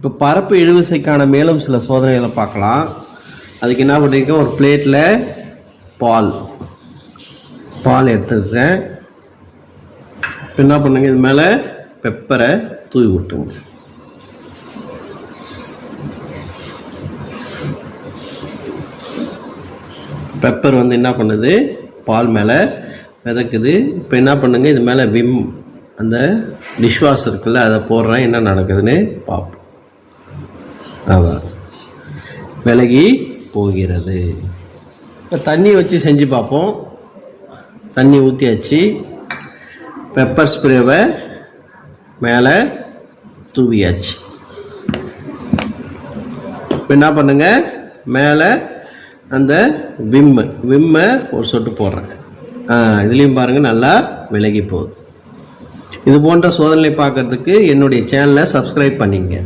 இப்போ பரப்பு இழுவிசைக்கான மேலும் சில சோதனைகளை பார்க்கலாம். அதுக்கு என்ன பண்ணியிருக்கேன், ஒரு பிளேட்டில் பால் எடுத்துருக்கேன். இப்போ என்ன பண்ணுங்க, இது மேலே பெப்பரை தூவி விட்டுங்க. பெப்பர் வந்து என்ன பண்ணுது, பால் மேலே மிதக்குது. இப்போ என்ன பண்ணுங்க, இது மேலே விம் அந்த டிஷ்வாஷ் இருக்குல்ல, அதை போடுறேன். என்ன நடக்குதுன்னு பார்ப்போம். அதான் விலகி போகிறது. இப்போ தண்ணி வச்சு செஞ்சு பார்ப்போம். தண்ணி ஊற்றியாச்சு. பெப்பர் ஸ்ப்ரேவை மேலே தூவியாச்சு. இப்போ என்ன பண்ணுங்க, மேலே அந்த விம்மை ஒரு சொட்டு போடுறேன். இதுலேயும் பாருங்கள் நல்லா விலகி போகுது. இது போன்ற சோதனை பார்க்கறதுக்கு என்னுடைய சேனலை சப்ஸ்கிரைப் பண்ணிங்க.